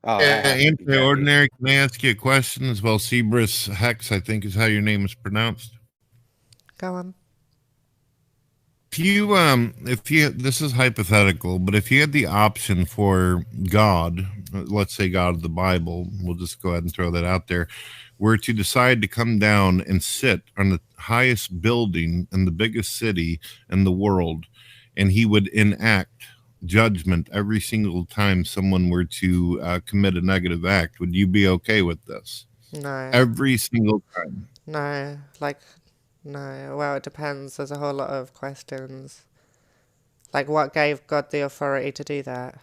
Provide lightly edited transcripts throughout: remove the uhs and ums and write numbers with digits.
Oh, that Yeah, has to be Jackie. anti-ordinary. Can I ask you a question as well? Cerberus Hex, I think is how your name is pronounced. Go on. If you, this is hypothetical, but if you had the option for God, let's say God of the Bible, we'll just go ahead and throw that out there, were to decide to come down and sit on the highest building in the biggest city in the world, and he would enact judgment every single time someone were to commit a negative act, would you be okay with this? No. Every single time. No. Like, no. Well, it depends. There's a whole lot of questions. Like, what gave God the authority to do that?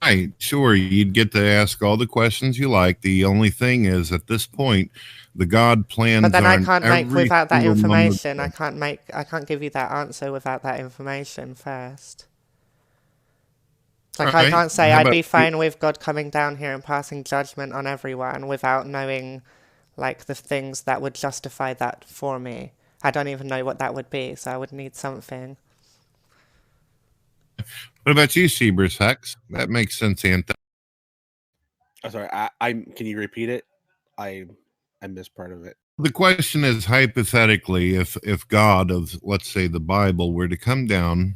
Right, sure. You'd get to ask all the questions you like. The only thing is, at this point, the God But plans then I on can't make every without that single one of information. them. I can't give you that answer without that information first. All Like, I right. can't say How I'd about be fine with God coming down here and passing judgment on everyone without knowing, like, the things that would justify that for me. I don't even know what that would be, so I would need something. what about you, Seabers Hex? That makes sense, Anta. Oh, sorry. I can you repeat it? I I missed part of it. The question is hypothetically, if God of, let's say, the Bible were to come down,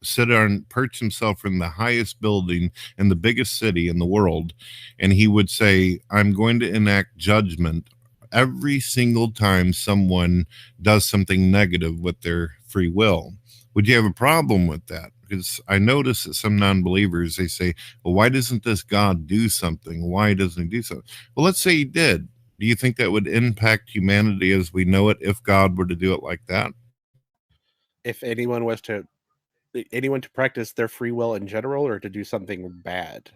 sit on, perch himself in the highest building in the biggest city in the world, and he would say, I'm going to enact judgment every single time someone does something negative with their free will. Would you have a problem with that? Because I notice that some non-believers, they say, well, why doesn't this God do something? Why doesn't he do something? Well, let's say he did. Do you think that would impact humanity as we know it if God were to do it like that? If anyone to practice their free will in general, or to do something bad.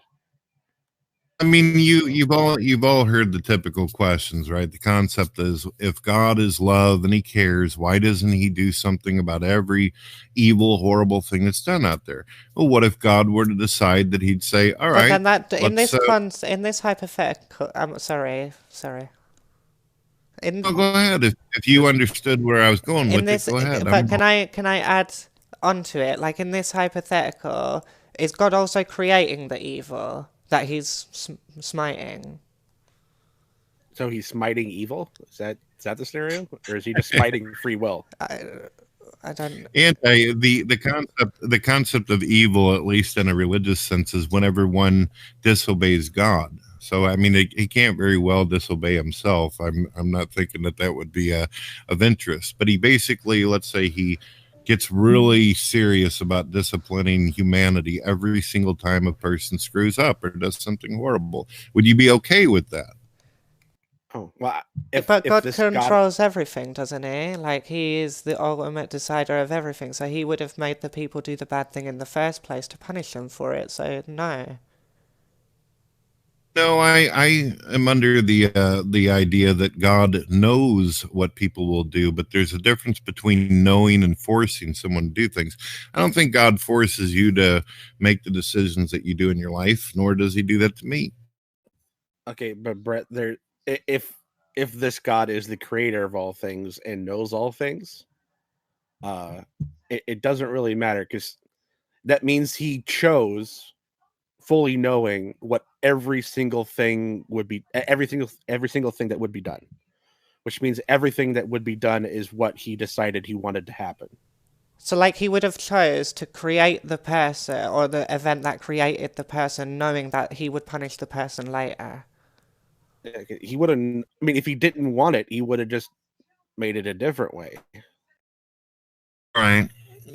I mean, you've all heard the typical questions, right? The concept is, if God is love and he cares, why doesn't he do something about every evil, horrible thing that's done out there? Well, what if God were to decide that he'd say, all But right, then that let's in this hypothetical, I'm sorry. oh, In go ahead. If you understood where I was going in with it, this, go ahead. but can I add onto it? Like in this hypothetical, is God also creating the evil that he's smiting? So he's smiting evil. Is that the scenario, or is he just smiting free will? I I don't. Anti the concept of evil, at least in a religious sense, is whenever one disobeys God. So I mean, he can't very well disobey himself. I'm not thinking that that would be of interest. But he basically, let's say he gets really serious about disciplining humanity every single time a person screws up or does something horrible. Would you be okay with that? Oh well, But if God this God, controls everything, doesn't he? Like he is the ultimate decider of everything. So he would have made the people do the bad thing in the first place to punish them for it. So no. No, I am under the idea that God knows what people will do, but there's a difference between knowing and forcing someone to do things. I don't think God forces you to make the decisions that you do in your life, nor does he do that to me. okay, but Brett, if if this God is the creator of all things and knows all things, uh, it doesn't really matter, because that means he chose, fully knowing what every single thing would be, every single thing that would be done, which means everything that would be done is what he decided he wanted to happen. So like he would have chose to create the person or the event that created the person, knowing that he would punish the person later. He wouldn't. I mean, if he didn't want it, he would have just made it a different way. All right.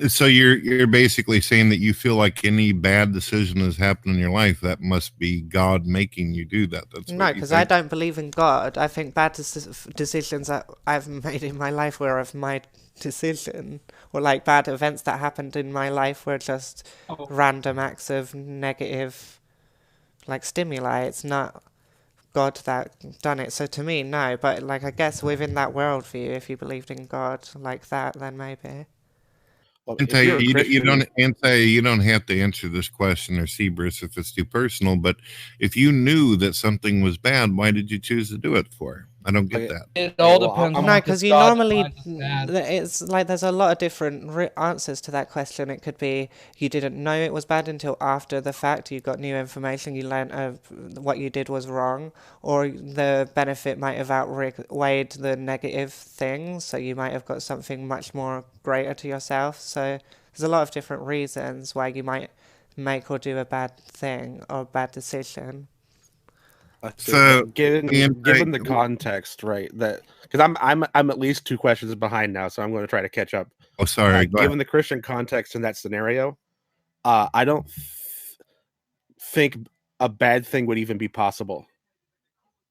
So you're basically saying that you feel like any bad decision has happened in your life, that must be God making you do that. That's No, what you because I think. don't believe in God. I think bad decisions that I've made in my life were of my decision, or like bad events that happened in my life were just random acts of negative, like stimuli. It's not God that done it. So to me, no. But like I guess within that worldview, if you believed in God like that, then maybe. Well, Anti, if you're a Christian, you don't have to answer this question or Seabris if it's too personal. But if you knew that something was bad, why did you choose to do it for? I don't get Okay. that. It all well, depends on No, what because this you God normally, defines as bad. it's like there's a lot of different answers to that question. It could be you didn't know it was bad until after the fact. You got new information. You learned what you did was wrong, or the benefit might have outweighed the negative things. So you might have got something much more greater to yourself. So there's a lot of different reasons why you might make or do a bad thing or a bad decision. Okay, So, but given the context, right? That because I'm at least 2 questions behind now, so I'm going to try to catch up. oh, sorry. Go ahead. Given the Christian context in that scenario, I don't think a bad thing would even be possible,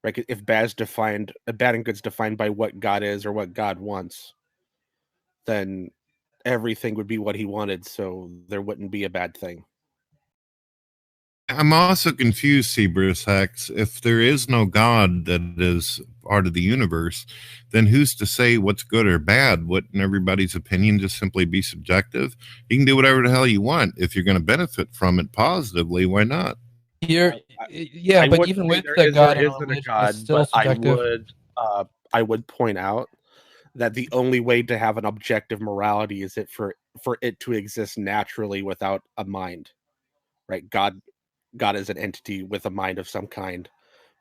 right? If bad and good's defined by what God is or what God wants, then everything would be what He wanted, so there wouldn't be a bad thing. I'm also confused, Cerberus Hex. If there is no God that is part of the universe, then who's to say what's good or bad? Wouldn't everybody's opinion just simply be subjective? You can do whatever the hell you want. If you're going to benefit from it positively, why not? Yeah, I but wouldn't even say with there the is or God and isn't a religion, it's God, still but subjective. I would point out that the only way to have an objective morality is for it to exist naturally without a mind, right? God is an entity with a mind of some kind,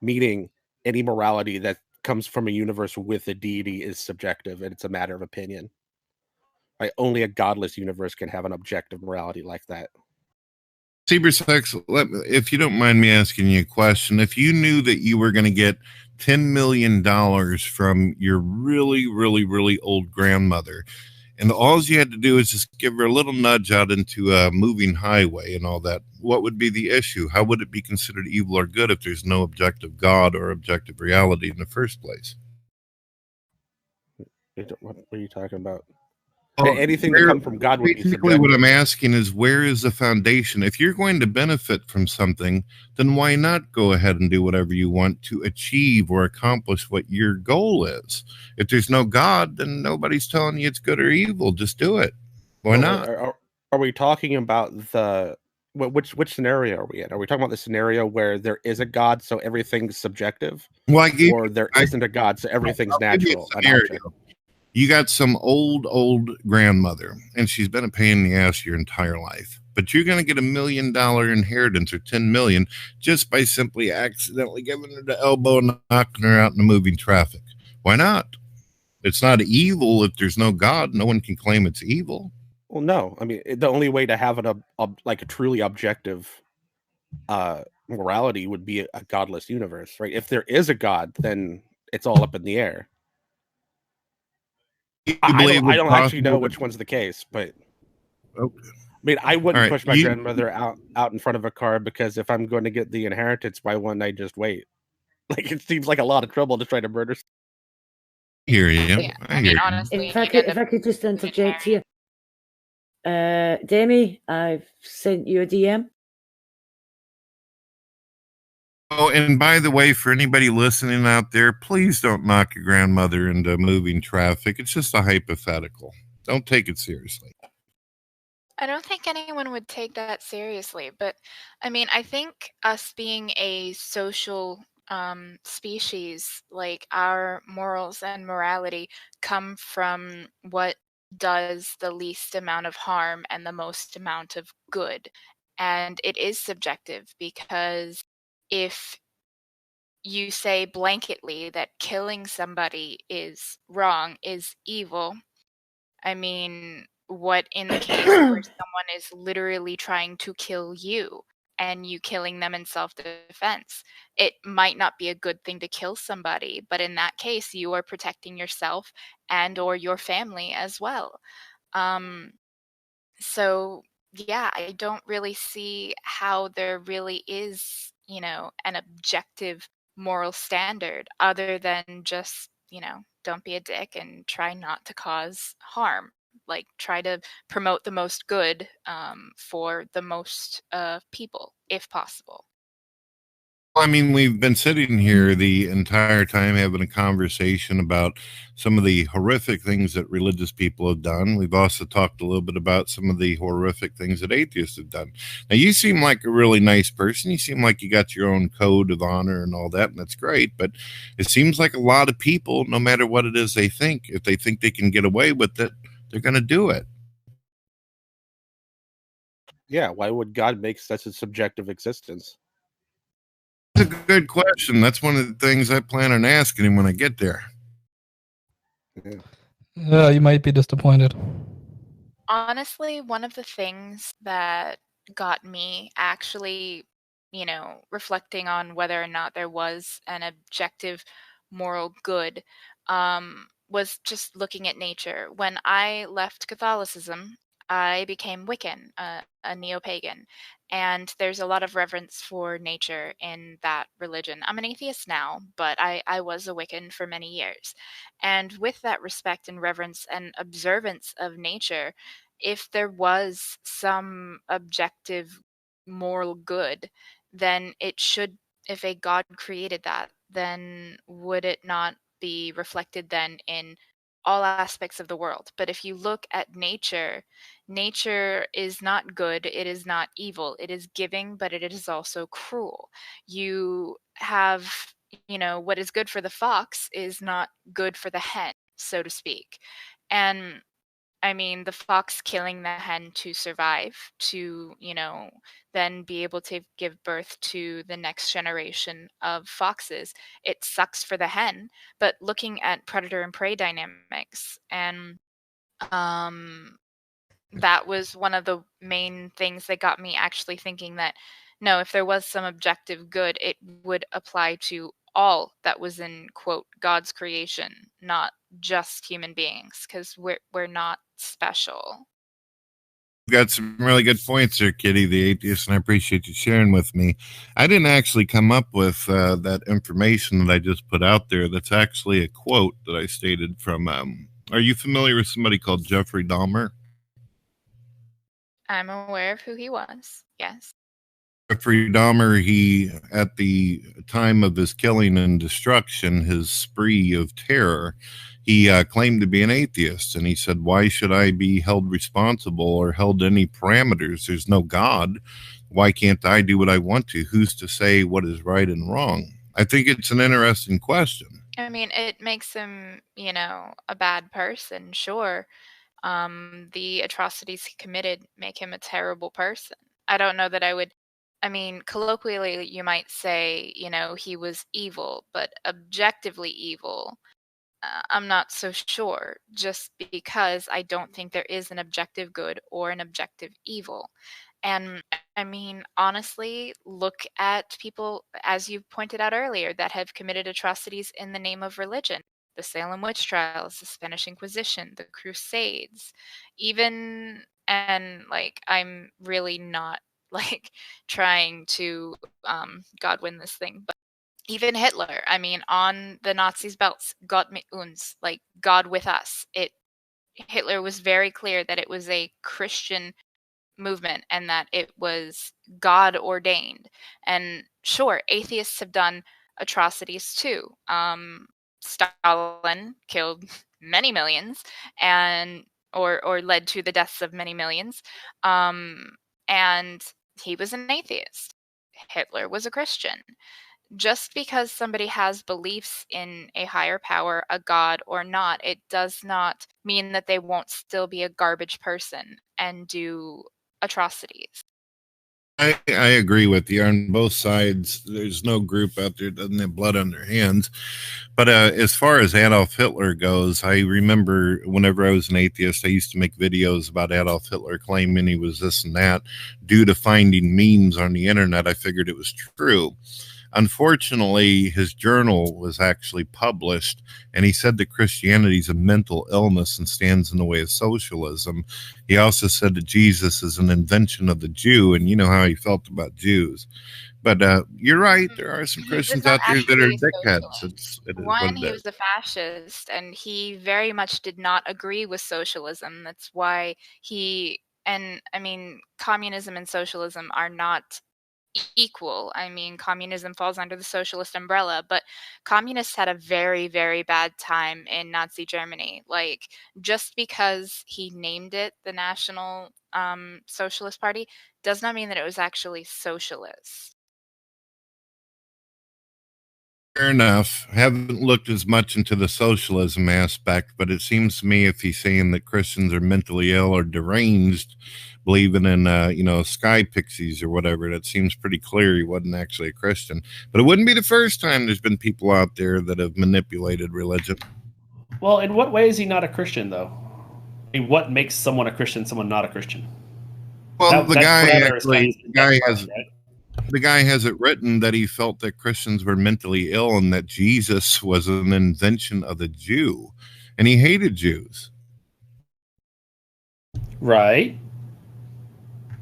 meaning any morality that comes from a universe with a deity is subjective and it's a matter of opinion. Right? Only a godless universe can have an objective morality like that. Cerberus Hex, if you don't mind me asking you a question, if you knew that you were going to get $10 million from your really, really, really old grandmother, and all you had to do is just give her a little nudge out into a moving highway and all that, what would be the issue? How would it be considered evil or good if there's no objective God or objective reality in the first place? What are you talking about? Well, Anything that comes from God would be basically what subjective. I'm asking is, where is the foundation? If you're going to benefit from something, then why not go ahead and do whatever you want to achieve or accomplish what your goal is? If there's no God, then nobody's telling you it's good or evil. Just do it. Why not? Are we talking about which scenario are we in? Are we talking about the scenario where there is a God, so everything's subjective, Well, or there isn't a God, so everything's I'll give you natural, a an scenario. object? You got some old grandmother, and she's been a pain in the ass your entire life. But you're going to get $1 million inheritance or 10 million just by simply accidentally giving her the elbow and knocking her out in the moving traffic. Why not? It's not evil if there's no God. No one can claim it's evil. Well, no. I mean, the only way to have like a truly objective morality would be a godless universe, right? If there is a God, then it's all up in the air. You I believe don't it's actually know possible which one's the case, but okay. I mean, I wouldn't All right, push my grandmother out in front of a car because if I'm going to get the inheritance, why wouldn't I just wait? Like it seems like a lot of trouble to try to murder. I hear you. Yeah, I hear you. honestly, If I could just interject here, Demi, I've sent you a DM. Oh, and by the way, for anybody listening out there, please don't knock your grandmother into moving traffic. It's just a hypothetical. Don't take it seriously. I don't think anyone would take that seriously, but I mean, I think us being a social species, like our morals and morality come from what does the least amount of harm and the most amount of good. And it is subjective because if you say blanketly that killing somebody is wrong, is evil, I mean, what in the case where someone is literally trying to kill you and you killing them in self-defense? It might not be a good thing to kill somebody, but in that case, you are protecting yourself and or your family as well. So yeah, I don't really see how there really is, an objective moral standard other than just, don't be a dick and try not to cause harm. Like try to promote the most good for the most people, if possible. I mean, we've been sitting here the entire time having a conversation about some of the horrific things that religious people have done. We've also talked a little bit about some of the horrific things that atheists have done. Now, you seem like a really nice person. You seem like you got your own code of honor and all that, and that's great. But it seems like a lot of people, no matter what it is they think, if they think they can get away with it, they're going to do it. Yeah, why would God make such a subjective existence? That's a good question. That's one of the things I plan on asking him when I get there. Yeah, you might be disappointed. Honestly, one of the things that got me actually, reflecting on whether or not there was an objective moral good, was just looking at nature. When I left Catholicism, I became Wiccan, a neo-pagan, and there's a lot of reverence for nature in that religion. I'm an atheist now, but I was a Wiccan for many years. And with that respect and reverence and observance of nature, if there was some objective moral good, then it should, if a God created that, then would it not be reflected then in all aspects of the world? But if you look at nature, nature is not good, it is not evil, it is giving, but it is also cruel. You have, what is good for the fox is not good for the hen, so to speak. And I mean, the fox killing the hen to survive, to, then be able to give birth to the next generation of foxes. It sucks for the hen, but looking at predator and prey dynamics, and that was one of the main things that got me actually thinking that, no, if there was some objective good, it would apply to all that was in, quote, God's creation, not just human beings, because we're not special. You've got some really good points there, Kitty, the atheist, and I appreciate you sharing with me. I didn't actually come up with that information that I just put out there. That's actually a quote that I stated from. Are you familiar with somebody called Jeffrey Dahmer? I'm aware of who he was. Yes. Jeffrey Dahmer, he, at the time of his killing and destruction, his spree of terror, he claimed to be an atheist. And he said, why should I be held responsible or held to any parameters? There's no God. Why can't I do what I want to? Who's to say what is right and wrong? I think it's an interesting question. I mean, it makes him, a bad person, sure. The atrocities he committed make him a terrible person. I don't know that I would, I mean, colloquially, you might say, he was evil, but objectively evil, I'm not so sure, just because I don't think there is an objective good or an objective evil. And I mean, honestly, look at people, as you pointed out earlier, that have committed atrocities in the name of religion. The Salem witch trials, the Spanish Inquisition, the Crusades, even, and like, I'm really not like trying to God win this thing, but even Hitler, I mean, on the Nazis' belts, Gott mit uns, like God with us. Hitler was very clear that it was a Christian movement and that it was God ordained. And sure, atheists have done atrocities too. Stalin killed many millions and or led to the deaths of many millions. And he was an atheist. Hitler was a Christian. Just because somebody has beliefs in a higher power, a god or not, it does not mean that they won't still be a garbage person and do atrocities. I agree with you on both sides. There's no group out there that doesn't have blood on their hands. But as far as Adolf Hitler goes, I remember whenever I was an atheist, I used to make videos about Adolf Hitler claiming he was this and that. Due to finding memes on the internet, I figured it was true. Unfortunately, his journal was actually published, and he said that Christianity is a mental illness and stands in the way of socialism. He also said that Jesus is an invention of the Jew, and you know how he felt about Jews. But you're right. There are some Christians out there that are dickheads. It is what One, it he is. was a fascist, and he very much did not agree with socialism. That's why and I mean, communism and socialism are not equal. I mean, communism falls under the socialist umbrella, but communists had a very, very bad time in Nazi Germany. Like, just because he named it the National Socialist Party does not mean that it was actually socialist. Fair enough. Haven't looked as much into the socialism aspect, but it seems to me if he's saying that Christians are mentally ill or deranged, believing in sky pixies or whatever, that seems pretty clear he wasn't actually a Christian. But it wouldn't be the first time there's been people out there that have manipulated religion. Well, in what way is he not a Christian, though? I mean, what makes someone a Christian, someone not a Christian? Well, The guy has it written that he felt that Christians were mentally ill and that Jesus was an invention of the Jew, and he hated Jews. Right.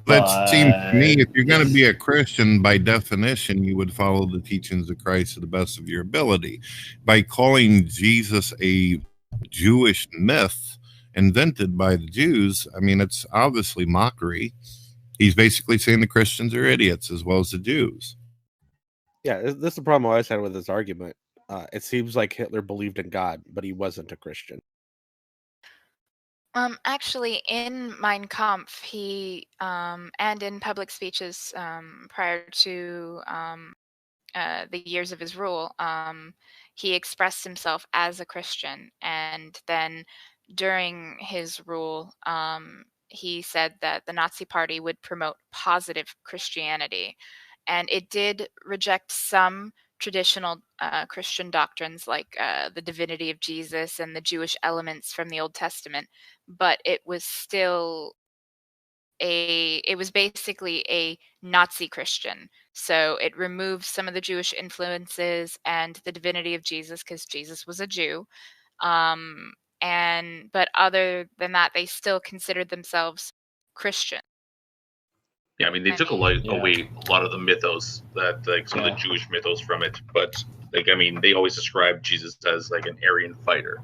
That seems to me, if you're going to be a Christian, by definition, you would follow the teachings of Christ to the best of your ability. By calling Jesus a Jewish myth invented by the Jews, I mean, it's obviously mockery. He's basically saying the Christians are idiots as well as the Jews. Yeah, this is the problem I always had with this argument. It seems like Hitler believed in God, but he wasn't a Christian. Actually, in Mein Kampf, he and in public speeches prior to the years of his rule, he expressed himself as a Christian, and then during his rule, he said that the Nazi Party would promote positive Christianity, and it did reject some traditional Christian doctrines like the divinity of Jesus and the Jewish elements from the Old Testament, but it was still it was basically a Nazi Christian. So it removed some of the Jewish influences and the divinity of Jesus because Jesus was a Jew. But other than that, they still considered themselves Christian. Yeah, I mean, they took away a lot of the mythos that, like, some of the Jewish mythos from it. But, like, I mean, they always describe Jesus as like an Aryan fighter,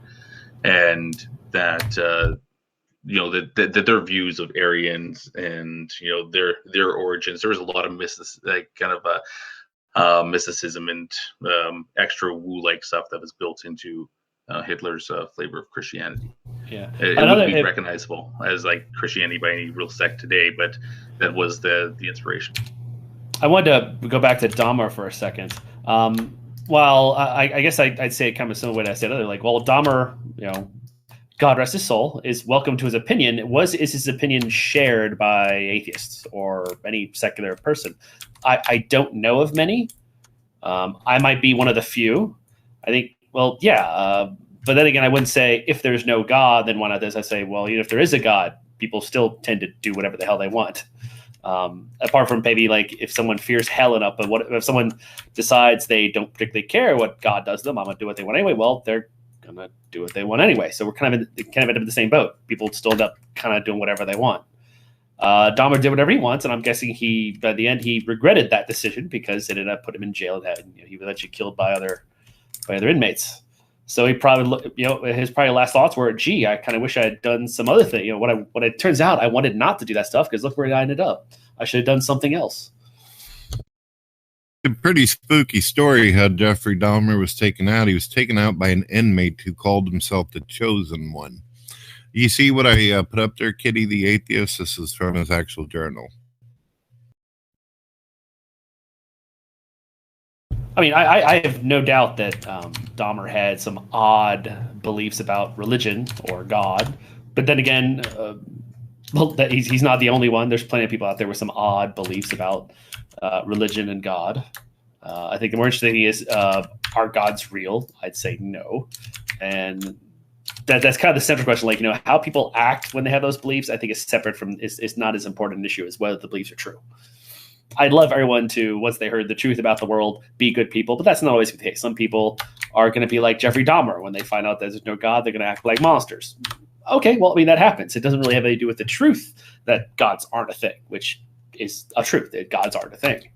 and that that their views of Aryans and their origins. There was a lot of mysticism and extra woo-like stuff that was built into Hitler's flavor of Christianity. Yeah, it wouldn't be recognizable as like Christianity by any real sect today, but that was the inspiration. I wanted to go back to Dahmer for a second. Well, I guess I'd say it kind of similar way to I said earlier. Like, well, Dahmer, God rest his soul, is welcome to his opinion. Is his opinion shared by atheists or any secular person? I don't know of many. I might be one of the few. I think, well, yeah. But then again, I wouldn't say if there's no God, then why not this? I say, well, even if there is a God, people still tend to do whatever the hell they want. Apart from maybe like if someone fears hell enough, but what if someone decides they don't particularly care what God does to them? I'm going to do what they want anyway. Well, they're going to do what they want anyway. So we're kind of end up in the same boat. People still end up kind of doing whatever they want. Dahmer did whatever he wants, and I'm guessing by the end he regretted that decision because it ended up putting him in jail. And he was eventually killed by other inmates. So he probably, his probably last thoughts were, "Gee, I kind of wish I had done some other thing." What it turns out, I wanted not to do that stuff because look where I ended up. I should have done something else. A pretty spooky story how Jeffrey Dahmer was taken out. He was taken out by an inmate who called himself the Chosen One. You see what I put up there, Kitty the Atheist? This is from his actual journal. I mean, I have no doubt that Dahmer had some odd beliefs about religion or God. But then again, that he's not the only one. There's plenty of people out there with some odd beliefs about religion and God. I think the more interesting thing is, are gods real? I'd say no. And that's kind of the central question. Like, how people act when they have those beliefs, I think is separate from, is not as important an issue as whether the beliefs are true. I'd love everyone to, once they heard the truth about the world, be good people, but that's not always the case. Some people are going to be like Jeffrey Dahmer. When they find out there's no God, they're going to act like monsters. Okay, well, I mean, that happens. It doesn't really have anything to do with the truth that gods aren't a thing, which is a truth, that gods aren't a thing.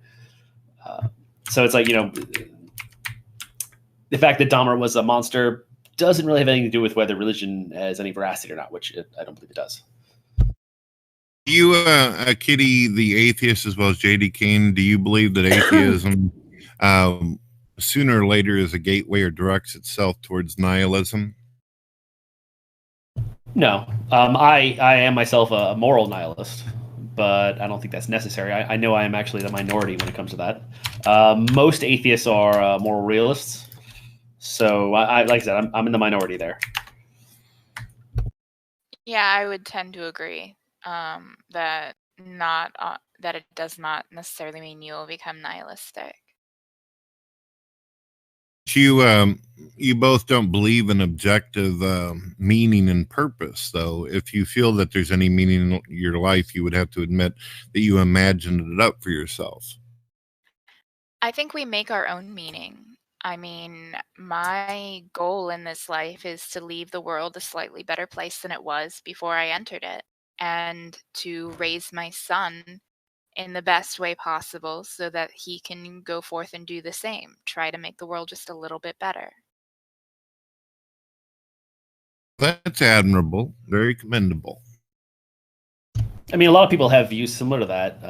So it's like, the fact that Dahmer was a monster doesn't really have anything to do with whether religion has any veracity or not, which I don't believe it does. You, Kitty, the atheist, as well as JD Keane, do you believe that atheism sooner or later is a gateway or directs itself towards nihilism? No, I am myself a moral nihilist, but I don't think that's necessary. I know I am actually the minority when it comes to that. Most atheists are moral realists, so I like I said, I'm in the minority there. Yeah, I would tend to agree that that it does not necessarily mean you will become nihilistic. You both don't believe in objective meaning and purpose, though. If you feel that there's any meaning in your life, you would have to admit that you imagined it up for yourself. I think we make our own meaning. I mean, my goal in this life is to leave the world a slightly better place than it was before I entered it, and to raise my son in the best way possible so that he can go forth and do the same, try to make the world just a little bit better. That's admirable, very commendable. I mean, a lot of people have views similar to that,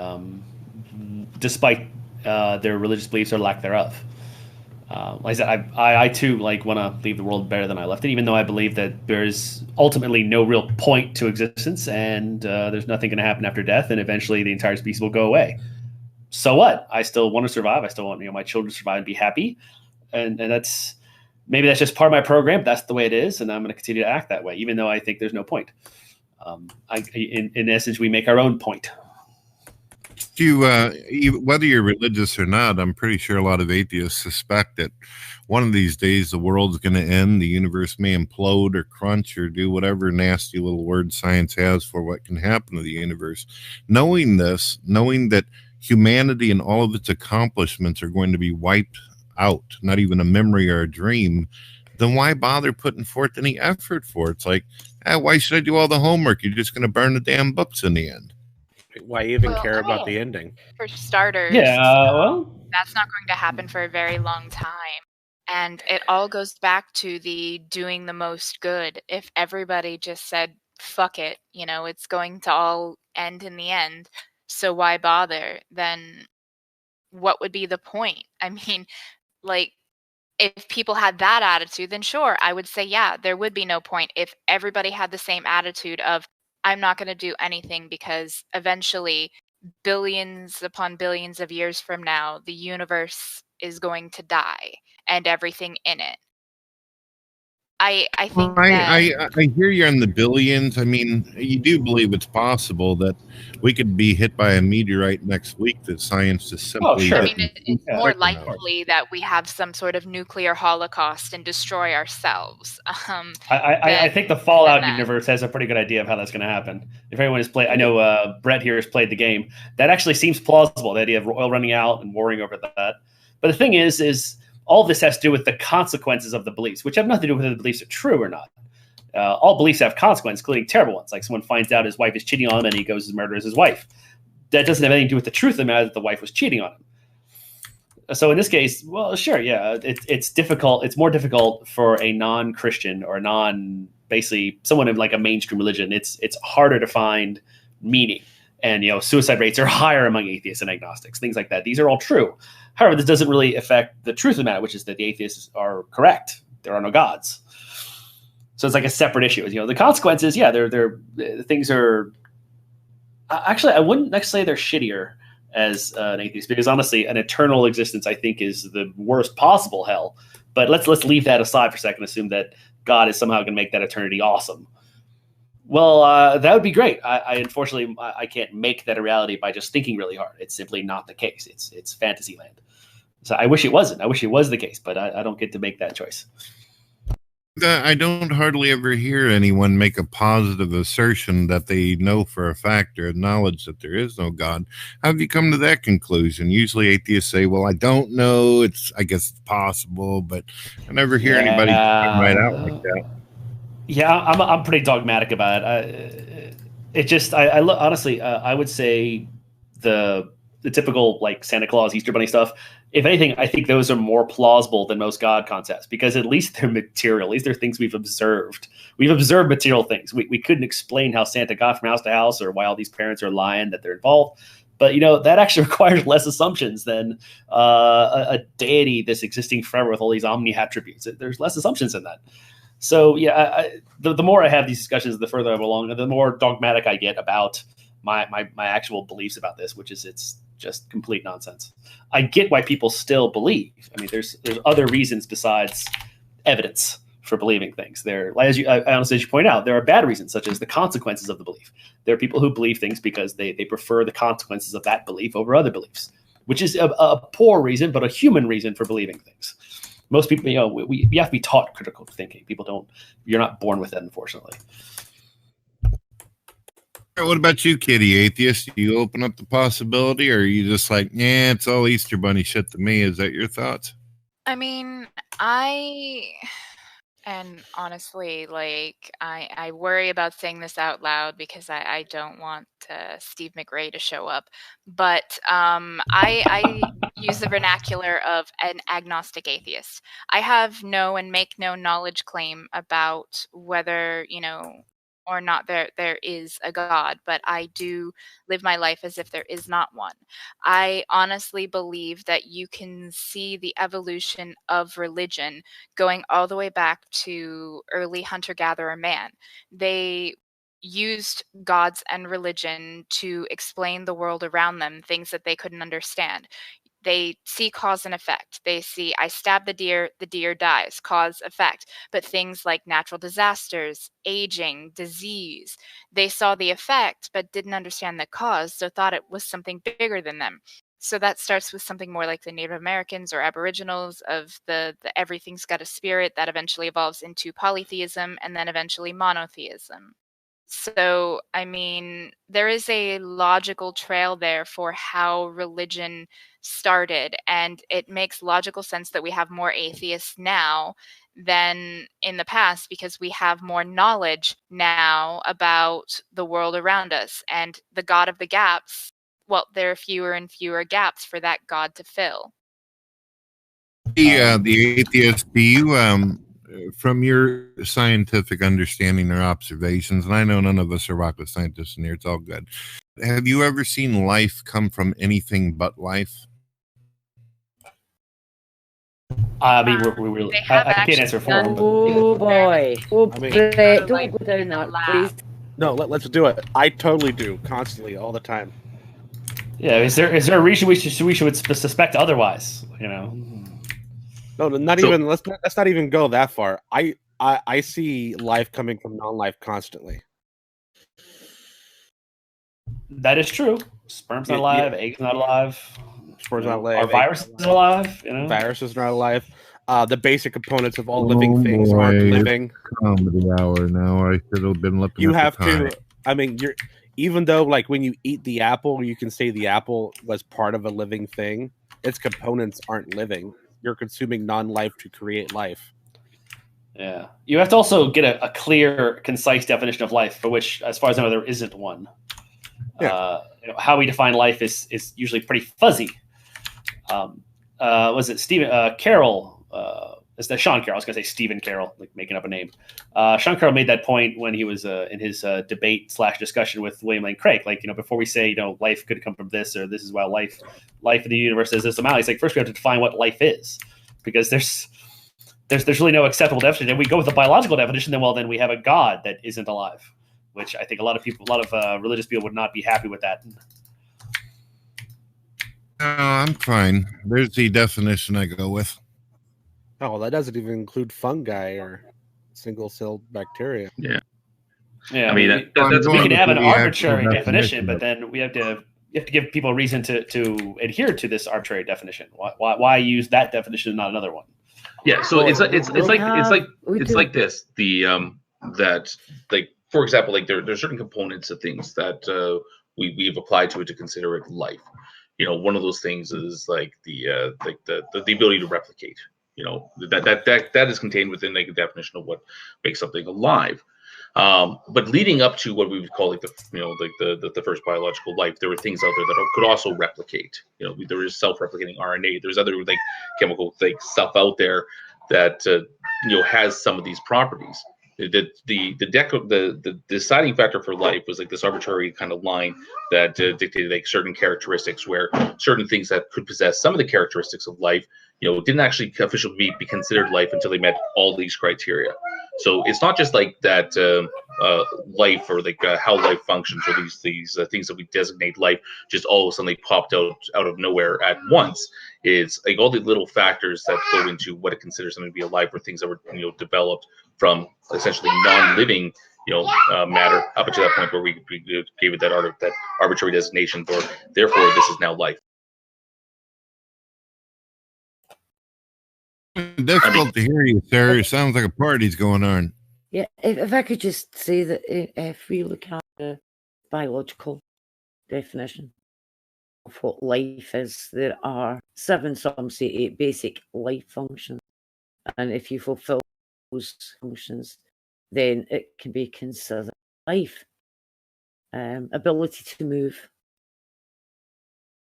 despite their religious beliefs or lack thereof. Like I said, I too want to leave the world better than I left it, even though I believe that there's ultimately no real point to existence, and there's nothing going to happen after death, and eventually the entire species will go away. So what? I still want to survive. I still want my children to survive and be happy, and that's maybe that's just part of my program. That's the way it is, and I'm going to continue to act that way, even though I think there's no point. In essence, we make our own point. Whether you're religious or not, I'm pretty sure a lot of atheists suspect that one of these days the world's going to end, the universe may implode or crunch or do whatever nasty little word science has for what can happen to the universe. Knowing this, knowing that humanity and all of its accomplishments are going to be wiped out, not even a memory or a dream, then why bother putting forth any effort for it? It's like, why should I do all the homework? You're just going to burn the damn books in the end. Why even care about the ending? For starters, well, that's not going to happen for a very long time. And it all goes back to the doing the most good. If everybody just said, fuck it, it's going to all end in the end, so why bother? Then what would be the point? I mean, if people had that attitude, then sure, I would say, yeah, there would be no point. If everybody had the same attitude of, I'm not going to do anything because eventually, billions upon billions of years from now, the universe is going to die and everything in it. I think I hear you're in the billions. I mean, you do believe it's possible that we could be hit by a meteorite next week that science just simply... sure. I mean, it's more likely that we have some sort of nuclear holocaust and destroy ourselves. I think the Fallout universe has a pretty good idea of how that's going to happen. If everyone has played, I know Brett here has played the game. That actually seems plausible, the idea of oil running out and worrying over that. But the thing is all this has to do with the consequences of the beliefs, which have nothing to do with whether the beliefs are true or not. All beliefs have consequences, including terrible ones, like someone finds out his wife is cheating on him and he goes and murders his wife. That doesn't have anything to do with the truth of the matter that the wife was cheating on him. So in this case, well, sure, yeah, it's difficult. It's more difficult for a non-Christian or basically someone in like a mainstream religion. It's harder to find meaning. And, suicide rates are higher among atheists and agnostics, things like that. These are all true. However, this doesn't really affect the truth of the matter, which is that the atheists are correct. There are no gods. So it's like a separate issue. The consequences, yeah, things are... Actually, I wouldn't necessarily say they're shittier as an atheist, because honestly, an eternal existence, I think, is the worst possible hell. But let's leave that aside for a second, assume that God is somehow going to make that eternity awesome. Well, that would be great. I unfortunately I can't make that a reality by just thinking really hard. It's simply not the case. It's fantasy land. So I wish it wasn't. I wish it was the case, but I don't get to make that choice. I don't hardly ever hear anyone make a positive assertion that they know for a fact or acknowledge that there is no God. How have you come to that conclusion? Usually atheists say, well, I don't know. I guess it's possible, but I never hear anybody come right out like that. Yeah, I'm pretty dogmatic about it. Honestly, I would say the typical like Santa Claus, Easter Bunny stuff if anything, I think those are more plausible than most God concepts, because at least they're material. At least they're things we've observed. We've observed material things. We couldn't explain how Santa got from house to house, or why all these parents are lying that they're involved. But, that actually requires less assumptions than a deity that's existing forever with all these omni attributes. There's less assumptions in that. So, yeah, the more I have these discussions, the further I'm along, the more dogmatic I get about my actual beliefs about this, which is it's just complete nonsense. I get why people still believe. I mean, there's other reasons besides evidence for believing things. As you point out, there are bad reasons, such as the consequences of the belief. There are people who believe things because they prefer the consequences of that belief over other beliefs, which is a poor reason, but a human reason for believing things. Most people, we have to be taught critical thinking. People don't. You're not born with it, unfortunately. What about you, Kitty, atheist? Do you open up the possibility, or are you just like, yeah, it's all Easter Bunny shit to me? Is that your thoughts? I mean, and honestly, like, I worry about saying this out loud because I don't want Steve McRae to show up. But I use the vernacular of an agnostic atheist. I have no and make no knowledge claim about whether, or not there is a God, but I do live my life as if there is not one. I honestly believe that you can see the evolution of religion going all the way back to early hunter-gatherer man. They used gods and religion to explain the world around them, things that they couldn't understand. They see cause and effect. They see, I stab the deer dies, cause, effect. But things like natural disasters, aging, disease, they saw the effect but didn't understand the cause, so thought it was something bigger than them. So that starts with something more like the Native Americans or Aboriginals of the everything's got a spirit, that eventually evolves into polytheism and then eventually monotheism. So, I mean, there is a logical trail there for how religion started, and it makes logical sense that we have more atheists now than in the past because we have more knowledge now about the world around us, and the God of the gaps, well, there are fewer and fewer gaps for that God to fill. The atheist, do you, from your scientific understanding or observations, and I know none of us are rocket scientists in here, it's all good. Have you ever seen life come from anything but life? I mean, I can't answer for him. Oh boy! Oh, I mean, don't go down that, please. No, let's do it. I totally do, constantly, all the time. Yeah, is there a reason we should suspect otherwise? No, not even. Let's not even go that far. I see life coming from non-life constantly. That is true. Sperm's not alive. Egg's not alive. Sperm's not alive. Are viruses alive? Viruses not alive. The basic components of all living things aren't living. Comedy hour now. I should have been looking. You have to. I mean, even though, like, when you eat the apple, you can say the apple was part of a living thing. Its components aren't living. You're consuming non-life to create life. Yeah. You have to also get a clear, concise definition of life, for which, as far as I know, there isn't one. Yeah. How we define life is usually pretty fuzzy. Was it Stephen Carroll? Is that Sean Carroll? I was going to say Stephen Carroll, like making up a name. Sean Carroll made that point when he was in his debate/discussion with William Lane Craig. Like, before we say, life could come from this, or this is why life in the universe is this amount. He's like, first we have to define what life is, because there's really no acceptable definition. And we go with the biological definition, then we have a God that isn't alive, which I think a lot of religious people would not be happy with that. No, I'm fine. There's the definition I go with. Oh, that doesn't even include fungi or single-celled bacteria. Yeah. I mean, we can have an arbitrary definition, but then we have to give people a reason to adhere to this arbitrary definition. Why use that definition and not another one? Yeah, so it's like this. That, like, for example, like there's certain components of things that we've applied to it to consider it life. One of those things is like the ability to replicate. That is contained within, like, a definition of what makes something alive. But leading up to what we would call like the first biological life, there were things out there that could also replicate. There is self-replicating RNA. There's other like chemical like stuff out there that has some of these properties. The deciding factor for life was like this arbitrary kind of line that dictated like certain characteristics, where certain things that could possess some of the characteristics of life, didn't actually officially be considered life until they met all these criteria. So it's not just like that life or like how life functions, or these things that we designate life just all of a sudden popped out of nowhere at once. It's like all the little factors that go into what it considers something to be alive, or things that were developed from essentially non-living matter up until that point where we gave it that arbitrary designation for, therefore this is now life. Difficult to hear you, sir. It sounds like a party's going on. Yeah, if I could just say that if we look at the biological definition of what life is, there are 7, some say 8 basic life functions. And if you fulfill those functions, then it can be considered life. Ability to move.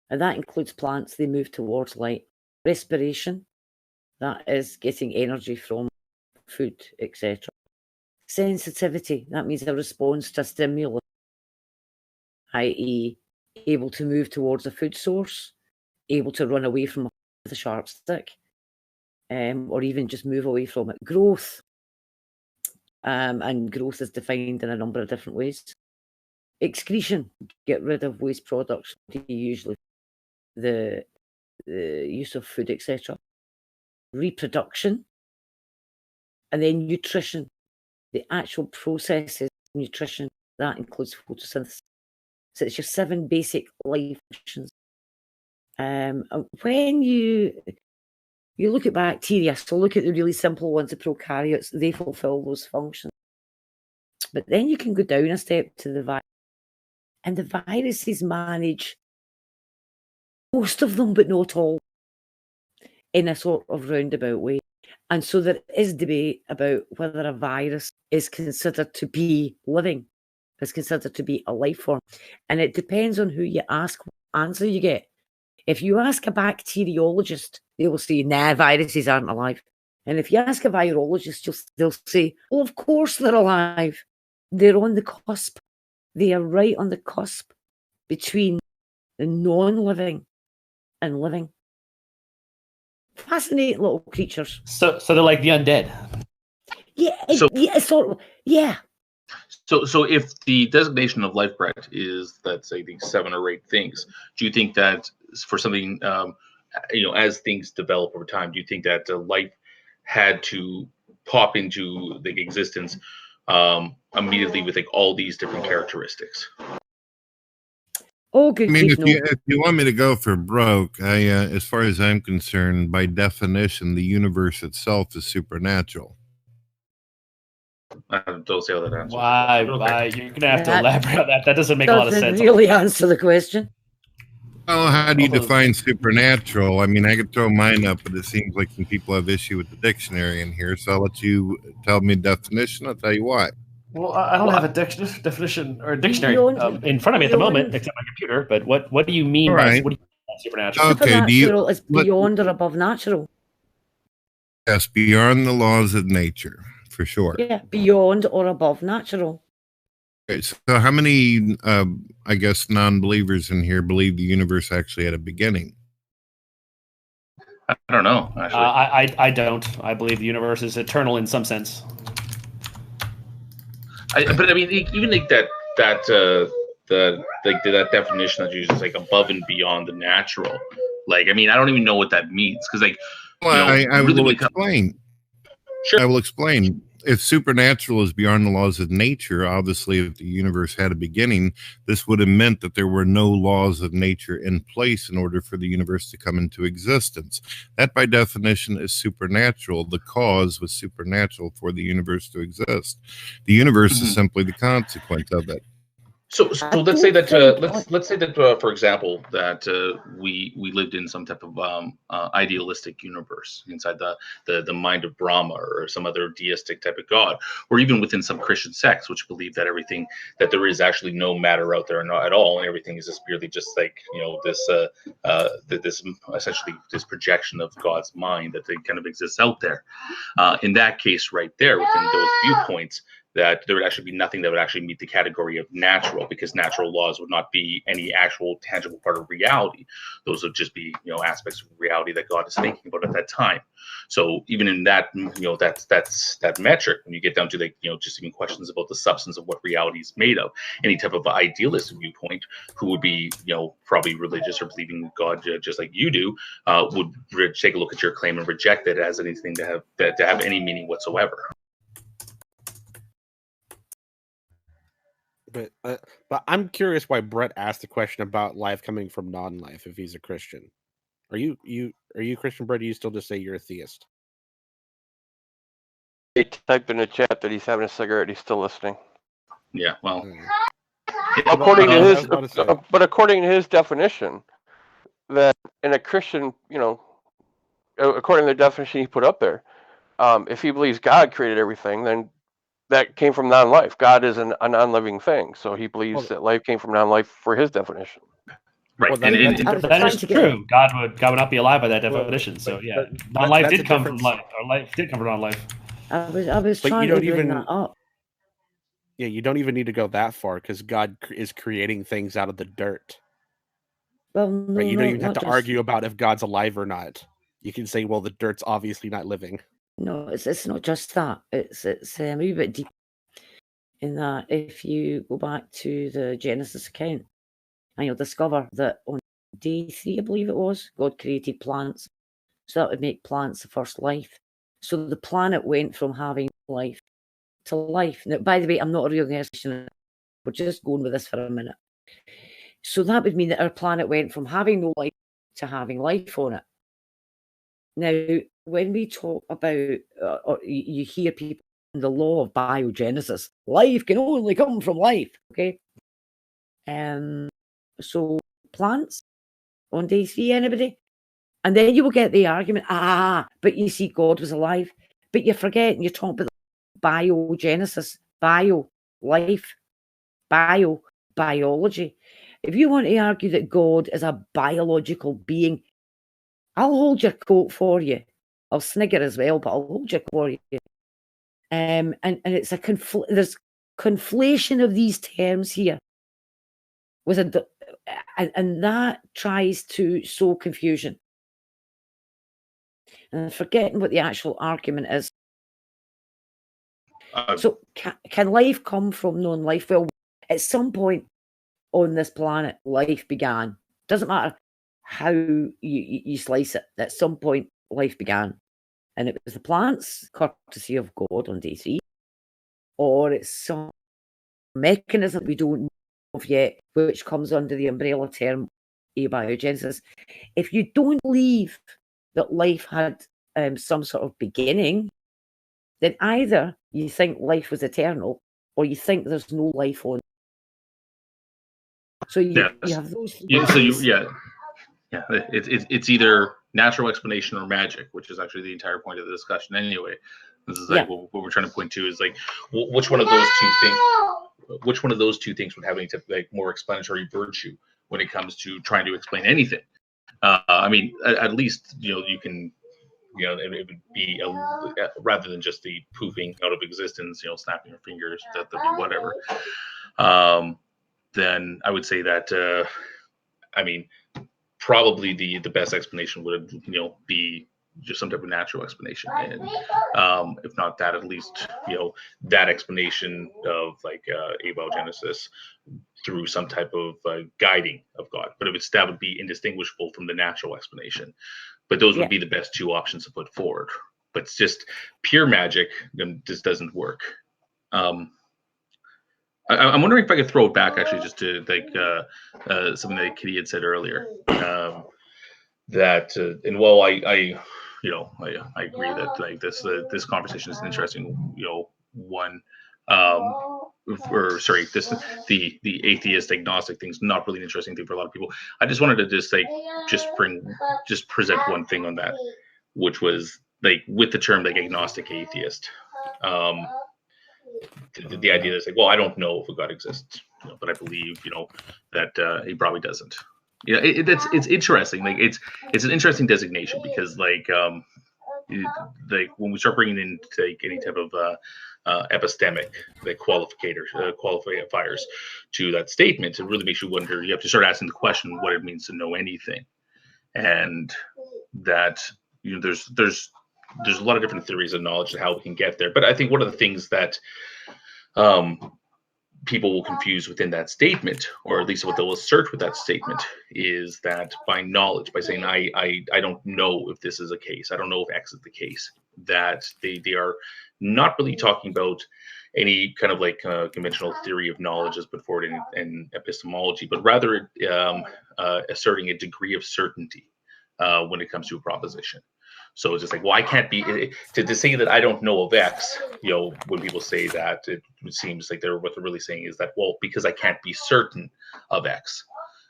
And that includes plants, they move towards light. Respiration, that is getting energy from food, etc. Sensitivity, that means a response to a stimulus, i.e. able to move towards a food source, able to run away from a sharp stick, or even just move away from it. Growth, and growth is defined in a number of different ways. Excretion, get rid of waste products, usually the use of food, etc. Reproduction, and then nutrition, the actual processes of nutrition, that includes photosynthesis. So it's your 7 basic life functions. When you look at bacteria, so look at the really simple ones, the prokaryotes, they fulfill those functions. But then you can go down a step to the virus, and the viruses manage most of them, but not all, in a sort of roundabout way. And so there is debate about whether a virus is considered to be living, is considered to be a life form. And it depends on who you ask, what answer you get. If you ask a bacteriologist, they will say, nah, viruses aren't alive. And if you ask a virologist, they'll say, well, of course they're alive. They're on the cusp. They are right on the cusp between the non-living and living. Fascinating little creatures. So they're like the undead. Yeah, sort of. Yeah. So if the designation of life, Brett, is, let's say, these 7 or 8 things, do you think that for something, as things develop over time, do you think that life had to pop into the existence immediately with like all these different characteristics? Oh, good. I mean, if you want me to go for broke, as far as I'm concerned, by definition, the universe itself is supernatural. I don't see how that answers. Why? You're gonna have to elaborate on that. That doesn't make a lot of sense. Doesn't really answer the question. Well, how do you define supernatural? I mean, I could throw mine up, but it seems like some people have issue with the dictionary in here. So I'll let you tell me definition. I'll tell you why. Well, I don't have a definition or a dictionary in front of me at the moment, except my computer. But what do you mean by supernatural? Okay, supernatural is beyond or above natural. Yes, beyond the laws of nature, for sure. Yeah, beyond or above natural. Okay, so how many, I guess, non-believers in here believe the universe actually had a beginning? I don't know. Actually, I don't. I believe the universe is eternal in some sense. But I mean, even like that definition that uses like above and beyond the natural. Like, I mean, I don't even know what that means, because like, well, I will explain. Sure, I will explain. If supernatural is beyond the laws of nature, obviously, if the universe had a beginning, this would have meant that there were no laws of nature in place in order for the universe to come into existence. That, by definition, is supernatural. The cause was supernatural for the universe to exist. The universe is simply the consequence of it. So I let's say don't that think. let's say that for example that we lived in some type of idealistic universe inside the mind of Brahma or some other deistic type of god, or even within some Christian sects which believe that everything, that there is actually no matter out there not at all, and everything is just purely just like, you know, this essentially this projection of God's mind that they kind of exists out there. In that case, right there within those viewpoints, that there would actually be nothing that would actually meet the category of natural, because natural laws would not be any actual tangible part of reality. Those would just be, you know, aspects of reality that God is thinking about at that time. So even in that, you know, that's that metric, when you get down to, like, you know, just even questions about the substance of what reality is made of, any type of idealist viewpoint who would be, you know, probably religious or believing in God just like you do, would take a look at your claim and reject it as anything to have any meaning whatsoever. But I'm curious why Brett asked the question about life coming from non-life if he's a Christian. Are you Christian, Brett? Or do you still just say you're a theist? He typed in the chat that he's having a cigarette. He's still listening. Yeah, well, according to his, but according to his definition, that in a Christian, you know, according to the definition he put up there, if he believes God created everything, then that came from non-life. God is a non-living thing, so he believes that life came from non-life for his definition. Right, well, that is true. God would not be alive by that definition. So yeah, non-life did come from life, or life did come from non-life. I was trying to bring that up. Yeah, you don't even need to go that far because God is creating things out of the dirt. Well, no, right? You don't even have to argue about if God's alive or not. You can say, well, the dirt's obviously not living. No, it's not just that. It's a wee bit deep in that. If you go back to the Genesis account, and you'll discover that on day 3, I believe it was, God created plants. So that would make plants the first life. So the planet went from having life to life. Now, by the way, I'm not a real nurse. We're just going with this for a minute. So that would mean that our planet went from having no life to having life on it. Now, when we talk about, or you hear people in the law of biogenesis, life can only come from life, okay? So plants on day 3, anybody? And then you will get the argument, but you see, God was alive. But you're forgetting, you're talking about biogenesis, bio, life, biology. If you want to argue that God is a biological being, I'll hold your coat for you. I'll snigger as well, but I'll hold your coat for you. And it's there's conflation of these terms here, and that tries to sow confusion. And forgetting what the actual argument is. So can life come from non-life? Well, at some point on this planet, life began. Doesn't matter how you slice it. At some point, life began. And it was the plants, courtesy of God on day 3, or it's some mechanism we don't know of yet, which comes under the umbrella term abiogenesis. If you don't believe that life had some sort of beginning, then either you think life was eternal or you think there's no life on. So you have those. It's either natural explanation or magic, which is actually the entire point of the discussion anyway. This is like what we're trying to point to is like which one of those two things would have any type of like more explanatory virtue when it comes to trying to explain anything. I mean, at least you can. It would be rather than just the poofing out of existence, snapping your fingers, that'd be whatever. Then I would say that, probably the best explanation would, be just some type of natural explanation. And if not that, at least, that explanation of like abiogenesis through some type of guiding of God. But that would be indistinguishable from the natural explanation. But those would be the best two options to put forward. But it's just pure magic, then this doesn't work. I'm wondering if I could throw it back actually just to like something that Kitty had said earlier. That and while I agree that like this conversation is an interesting one. or sorry, the atheist agnostic thing's not really an interesting thing for a lot of people. I just wanted to just present one thing on that, which was like with the term like agnostic atheist. The idea is like, well, I don't know if a God exists, but I believe, that he probably doesn't. It's interesting. Like it's an interesting designation because like when we start bringing in like any type of epistemic like qualifiers to that statement, it really makes you wonder. You have to start asking the question what it means to know anything, and that there's a lot of different theories of knowledge and how we can get there. But I think one of the things that people will confuse within that statement, or at least what they'll assert with that statement, is that by knowledge, by saying I don't know if this is a case, I don't know if X is the case, that they are not really talking about any kind of like conventional theory of knowledge as put forward in epistemology, but rather asserting a degree of certainty when it comes to a proposition. So it's just like, well, I can't be to say that I don't know of X. When people say that, it seems like what they're really saying is that, well, because I can't be certain of X.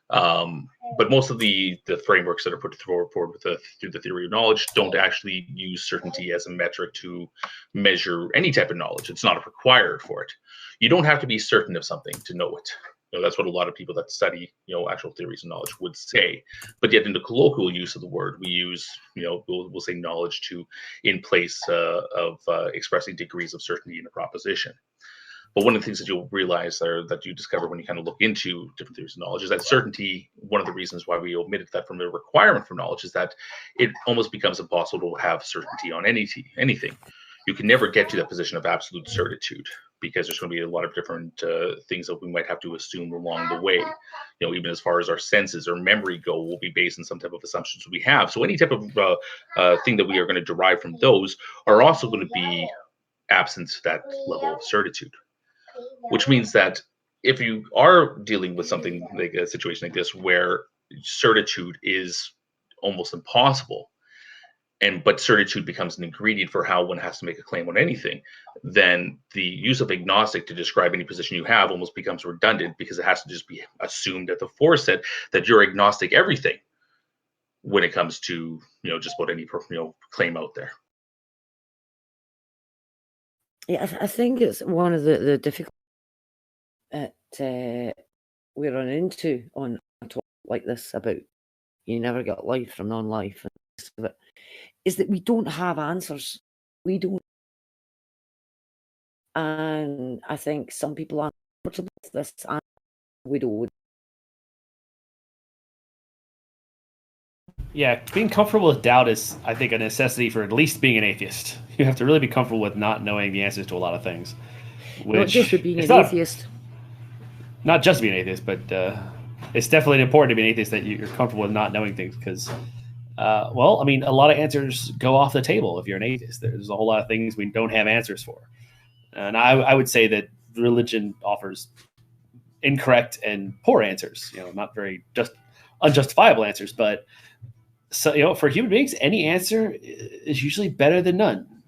But most of the frameworks that are put forward through the theory of knowledge don't actually use certainty as a metric to measure any type of knowledge. It's not required for it. You don't have to be certain of something to know it. That's what a lot of people that study, actual theories of knowledge would say. But yet in the colloquial use of the word, we use, we'll say knowledge in place of expressing degrees of certainty in a proposition. But one of the things that you'll realize or that you discover when you kind of look into different theories of knowledge is that certainty, one of the reasons why we omitted that from the requirement for knowledge is that it almost becomes impossible to have certainty on anything. You can never get to that position of absolute certitude, because there's going to be a lot of different things that we might have to assume along the way. Even as far as our senses or memory go, will be based on some type of assumptions we have. So any type of thing that we are going to derive from those are also going to be absent to that level of certitude, which means that if you are dealing with something like a situation like this where certitude is almost impossible, but certitude becomes an ingredient for how one has to make a claim on anything, then the use of agnostic to describe any position you have almost becomes redundant, because it has to just be assumed at the forefront that you're agnostic everything when it comes to just about any claim out there. Yeah, I think it's one of the difficulties that we run into on a talk like this about you never get life from non-life, is that we don't have answers. We don't. And I think some people aren't comfortable with this, and we don't. Yeah, being comfortable with doubt is, I think, a necessity for at least being an atheist. You have to really be comfortable with not knowing the answers to a lot of things. Not just with being an atheist. Not just being an atheist, but it's definitely important to be an atheist that you're comfortable with not knowing things, because, a lot of answers go off the table if you're an atheist. There's a whole lot of things we don't have answers for. And I would say that religion offers incorrect and poor answers, not very just unjustifiable answers, but so, for human beings, any answer is usually better than none.